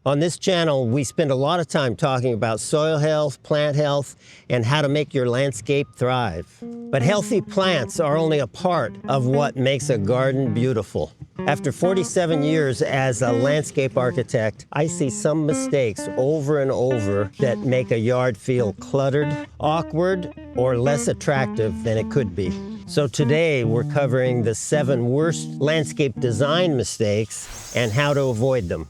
On this channel, we spend a lot of time talking about soil health, plant health, and how to make your landscape thrive. But healthy plants are only a part of what makes a garden beautiful. After 47 years as a landscape architect, I see some mistakes over and over that make a yard feel cluttered, awkward, or less attractive than it could be. So today we're covering the 7 worst landscape design mistakes and how to avoid them.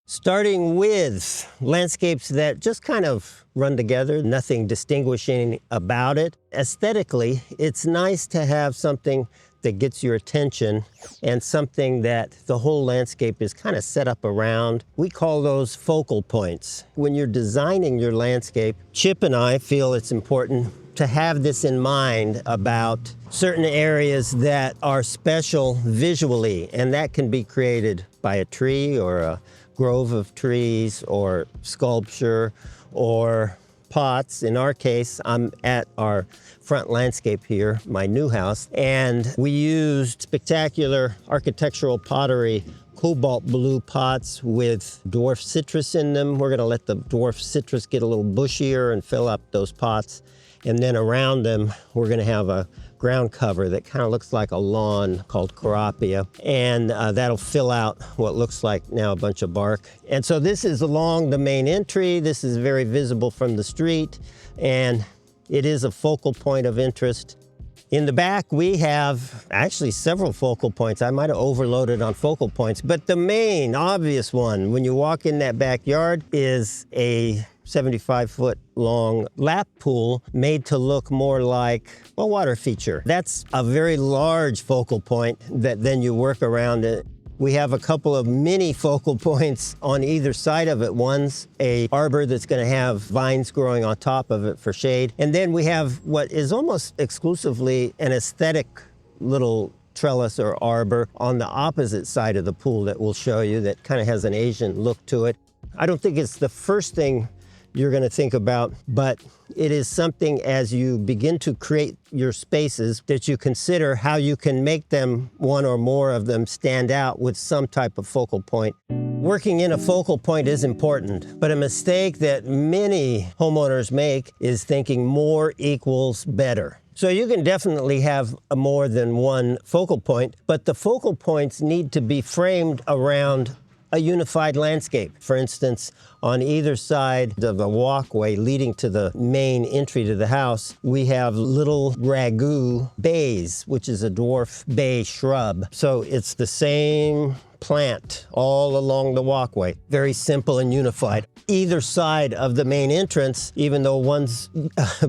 Starting with landscapes that just kind of run together, nothing distinguishing about it. Aesthetically, it's nice to have something that gets your attention and something that the whole landscape is kind of set up around. We call those focal points. When you're designing your landscape, Chip and I feel it's important to have this in mind about certain areas that are special visually, and that can be created by a tree or a grove of trees or sculpture or pots. In our case, I'm at our front landscape here, my new house, and we used spectacular architectural pottery, cobalt blue pots with dwarf citrus in them. We're gonna let the dwarf citrus get a little bushier and fill up those pots. And then around them, we're gonna have a ground cover that kind of looks like a lawn called carapia, and that'll fill out what looks like now a bunch of bark. And so this is along the main entry. This is very visible from the street, and it is a focal point of interest. In the back, we have actually several focal points. I might have overloaded on focal points, but the main obvious one when you walk in that backyard is a 75-foot long lap pool made to look more like a water feature. That's a very large focal point that then you work around it. We have a couple of mini focal points on either side of it. One's a arbor that's going to have vines growing on top of it for shade. And then we have what is almost exclusively an aesthetic little trellis or arbor on the opposite side of the pool that we'll show you that kind of has an Asian look to it. I don't think it's the first thing you're going to think about, but it is something as you begin to create your spaces that you consider how you can make them, one or more of them, stand out with some type of focal point. Working in a focal point is important, but a mistake that many homeowners make is thinking more equals better. So you can definitely have more than one focal point, but the focal points need to be framed around a unified landscape. For instance, on either side of the walkway leading to the main entry to the house, we have little ragu bays, which is a dwarf bay shrub. So it's the same plant all along the walkway. Very simple and unified. Either side of the main entrance, even though one's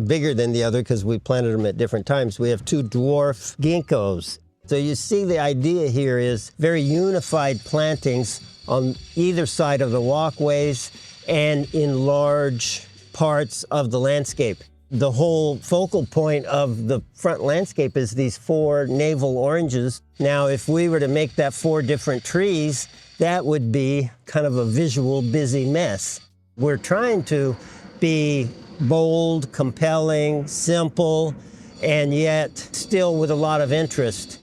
bigger than the other because we planted them at different times, we have 2 dwarf ginkgos. So you see the idea here is very unified plantings on either side of the walkways and in large parts of the landscape. The whole focal point of the front landscape is these 4 navel oranges. Now, if we were to make that 4 different trees, that would be kind of a visual busy mess. We're trying to be bold, compelling, simple, and yet still with a lot of interest.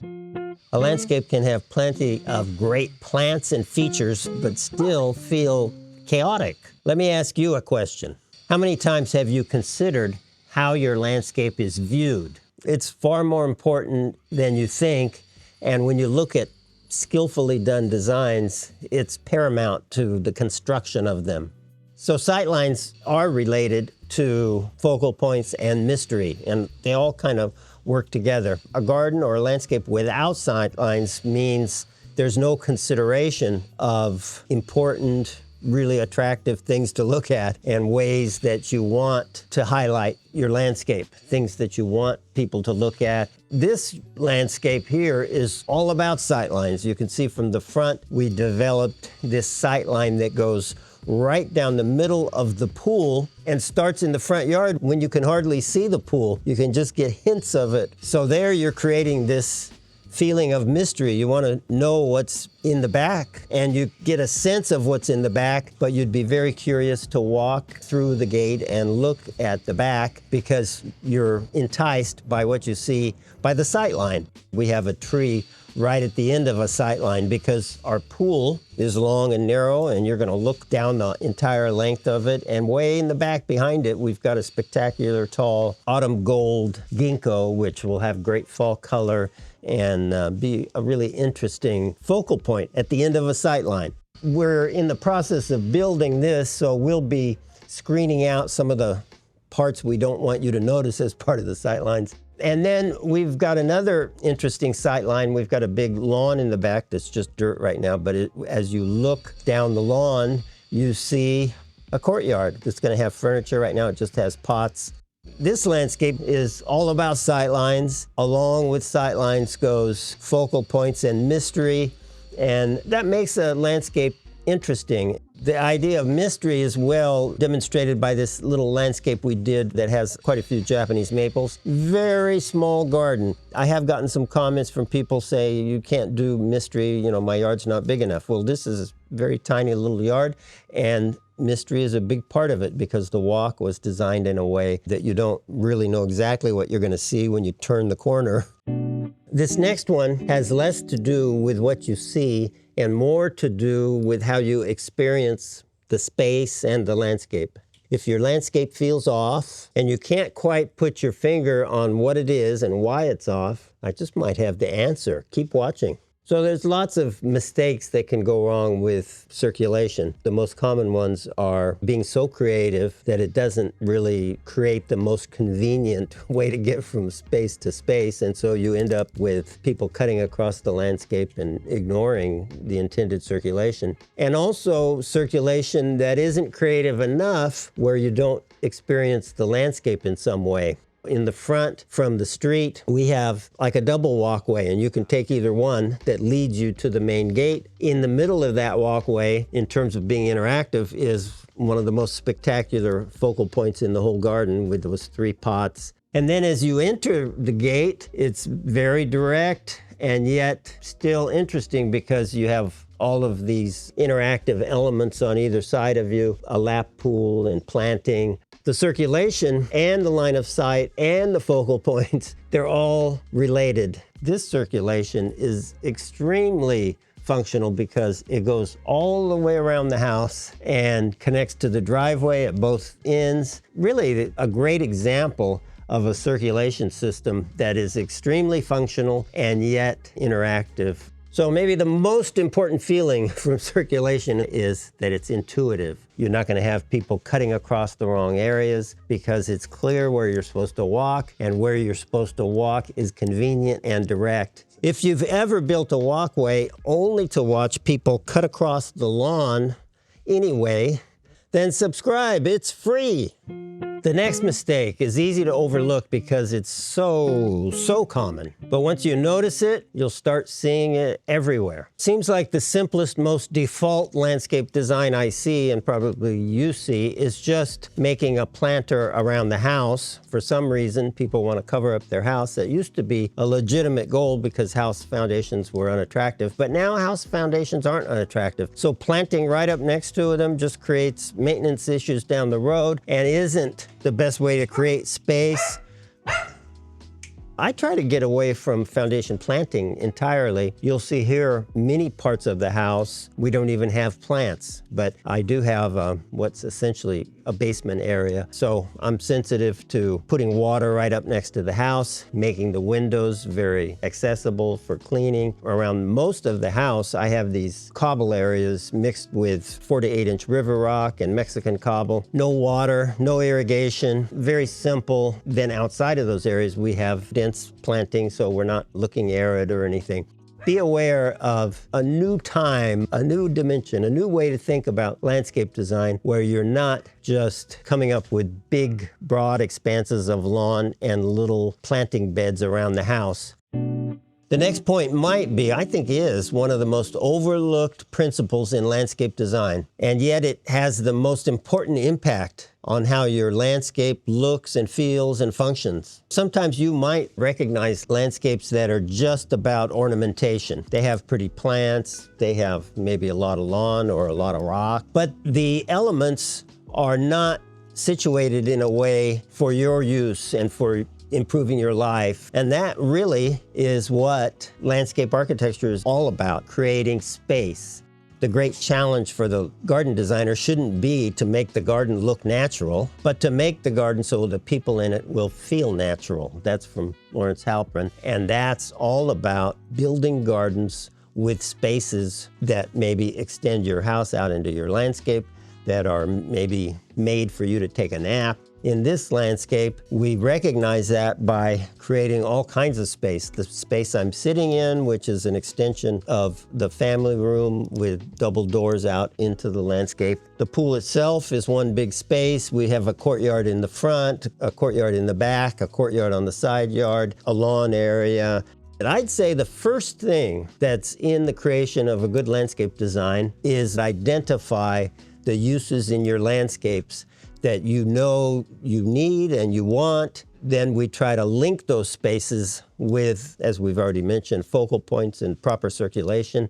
A landscape can have plenty of great plants and features, but still feel chaotic. Let me ask you a question. How many times have you considered how your landscape is viewed? It's far more important than you think, and when you look at skillfully done designs, it's paramount to the construction of them. So sightlines are related to focal points and mystery, and they all kind of work together. A garden or a landscape without sightlines means there's no consideration of important, really attractive things to look at and ways that you want to highlight your landscape, things that you want people to look at. This landscape here is all about sightlines. You can see from the front, we developed this sightline that goes right down the middle of the pool and starts in the front yard when you can hardly see the pool. You can just get hints of it. So there you're creating this feeling of mystery. You want to know what's in the back, and you get a sense of what's in the back, but you'd be very curious to walk through the gate and look at the back because you're enticed by what you see by the sight line. We have a tree right at the end of a sight line because our pool is long and narrow, and you're going to look down the entire length of it. And way in the back behind it, we've got a spectacular tall autumn gold ginkgo, which will have great fall color and be a really interesting focal point at the end of a sight line. We're in the process of building this, so we'll be screening out some of the parts we don't want you to notice as part of the sight lines. And then we've got another interesting sight line. We've got a big lawn in the back that's just dirt right now, but as you look down the lawn, you see a courtyard that's going to have furniture. Right now it just has pots. This landscape is all about sight lines. Along with sight lines goes focal points and mystery, and that makes a landscape interesting. The idea of mystery is well demonstrated by this little landscape we did that has quite a few Japanese maples. Very small garden. I have gotten some comments from people say, you can't do mystery, you know, my yard's not big enough. Well, this is a very tiny little yard, and mystery is a big part of it because the walk was designed in a way that you don't really know exactly what you're going to see when you turn the corner. This next one has less to do with what you see and more to do with how you experience the space and the landscape. If your landscape feels off and you can't quite put your finger on what it is and why it's off, I just might have the answer. Keep watching. So there's lots of mistakes that can go wrong with circulation. The most common ones are being so creative that it doesn't really create the most convenient way to get from space to space, and so you end up with people cutting across the landscape and ignoring the intended circulation. And also circulation that isn't creative enough where you don't experience the landscape in some way. In the front from the street, we have like a double walkway, and you can take either one that leads you to the main gate. In the middle of that walkway, in terms of being interactive, is one of the most spectacular focal points in the whole garden with those 3 pots. And then as you enter the gate, it's very direct and yet still interesting because you have all of these interactive elements on either side of you, a lap pool and planting. The circulation and the line of sight and the focal points, they're all related. This circulation is extremely functional because it goes all the way around the house and connects to the driveway at both ends. Really a great example of a circulation system that is extremely functional and yet interactive. So maybe the most important feeling from circulation is that it's intuitive. You're not going to have people cutting across the wrong areas because it's clear where you're supposed to walk, and where you're supposed to walk is convenient and direct. If you've ever built a walkway only to watch people cut across the lawn anyway, then subscribe, it's free. The next mistake is easy to overlook because it's so common. But once you notice it, you'll start seeing it everywhere. Seems like the simplest, most default landscape design I see, and probably you see, is just making a planter around the house. For some reason, people want to cover up their house. That used to be a legitimate goal because house foundations were unattractive, but now house foundations aren't unattractive. So planting right up next to them just creates maintenance issues down the road and isn't the best way to create space. I try to get away from foundation planting entirely. You'll see here many parts of the house, we don't even have plants, but I do have what's essentially a basement area. So I'm sensitive to putting water right up next to the house, making the windows very accessible for cleaning. Around most of the house, I have these cobble areas mixed with 4 to 8 inch river rock and Mexican cobble. No water, no irrigation, very simple. Then outside of those areas, we have dense planting, so we're not looking arid or anything. Be aware of a new time, a new dimension, a new way to think about landscape design where you're not just coming up with big, broad expanses of lawn and little planting beds around the house. The next point might be, I think is, one of the most overlooked principles in landscape design, and yet it has the most important impact on how your landscape looks and feels and functions. Sometimes you might recognize landscapes that are just about ornamentation. They have pretty plants, they have maybe a lot of lawn or a lot of rock, but the elements are not situated in a way for your use and for improving your life. And that really is what landscape architecture is all about, creating space. The great challenge for the garden designer shouldn't be to make the garden look natural, but to make the garden so the people in it will feel natural. That's from Lawrence Halprin. And that's all about building gardens with spaces that maybe extend your house out into your landscape, that are maybe made for you to take a nap. In this landscape, we recognize that by creating all kinds of space. The space I'm sitting in, which is an extension of the family room with double doors out into the landscape. The pool itself is one big space. We have a courtyard in the front, a courtyard in the back, a courtyard on the side yard, a lawn area. And I'd say the first thing that's in the creation of a good landscape design is identify the uses in your landscapes that you know you need and you want. Then we try to link those spaces with, as we've already mentioned, focal points and proper circulation.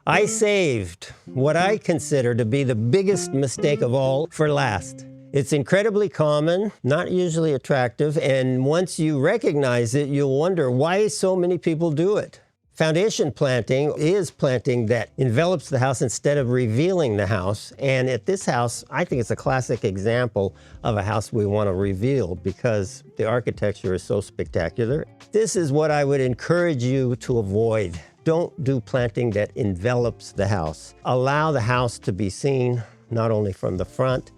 I saved what I consider to be the biggest mistake of all for last. It's incredibly common, not usually attractive, and once you recognize it, you'll wonder why so many people do it. Foundation planting is planting that envelops the house instead of revealing the house. And at this house, I think it's a classic example of a house we want to reveal because the architecture is so spectacular. This is what I would encourage you to avoid. Don't do planting that envelops the house. Allow the house to be seen not only from the front,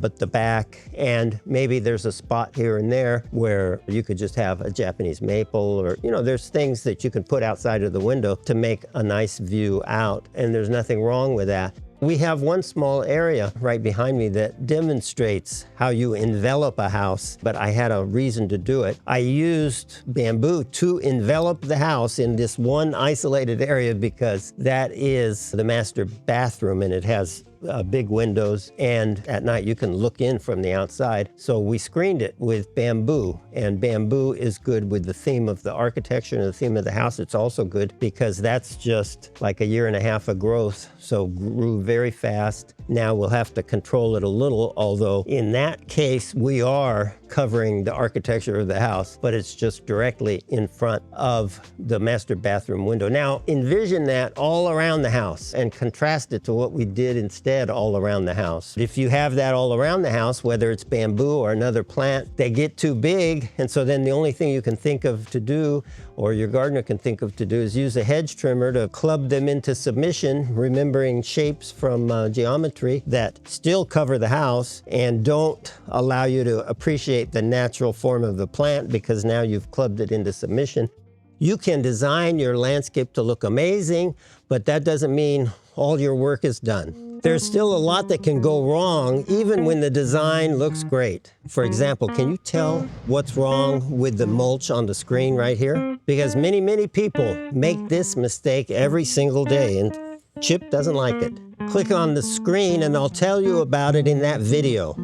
but the back, and maybe there's a spot here and there where you could just have a Japanese maple, or, you know, there's things that you can put outside of the window to make a nice view out, and there's nothing wrong with that. We have one small area right behind me that demonstrates how you envelop a house, but I had a reason to do it. I used bamboo to envelop the house in this one isolated area because that is the master bathroom, and it has big windows, and at night you can look in from the outside. So we screened it with bamboo, and bamboo is good with the theme of the architecture and the theme of the house. It's also good because that's just like 1.5 years of growth, so grew very fast. Now we'll have to control it a little, although in that case we are covering the architecture of the house, but it's just directly in front of the master bathroom window. Now envision that all around the house and contrast it to what we did instead all around the house. If you have that all around the house, whether it's bamboo or another plant, they get too big, and so then the only thing you can think of to do, or your gardener can think of to do, is use a hedge trimmer to club them into submission, remembering shapes from geometry that still cover the house and don't allow you to appreciate the natural form of the plant because now you've clubbed it into submission. You can design your landscape to look amazing, but that doesn't mean all your work is done. There's still a lot that can go wrong even when the design looks great. For example, can you tell what's wrong with the mulch on the screen right here? Because many, many people make this mistake every single day, and Chip doesn't like it. Click on the screen and I'll tell you about it in that video.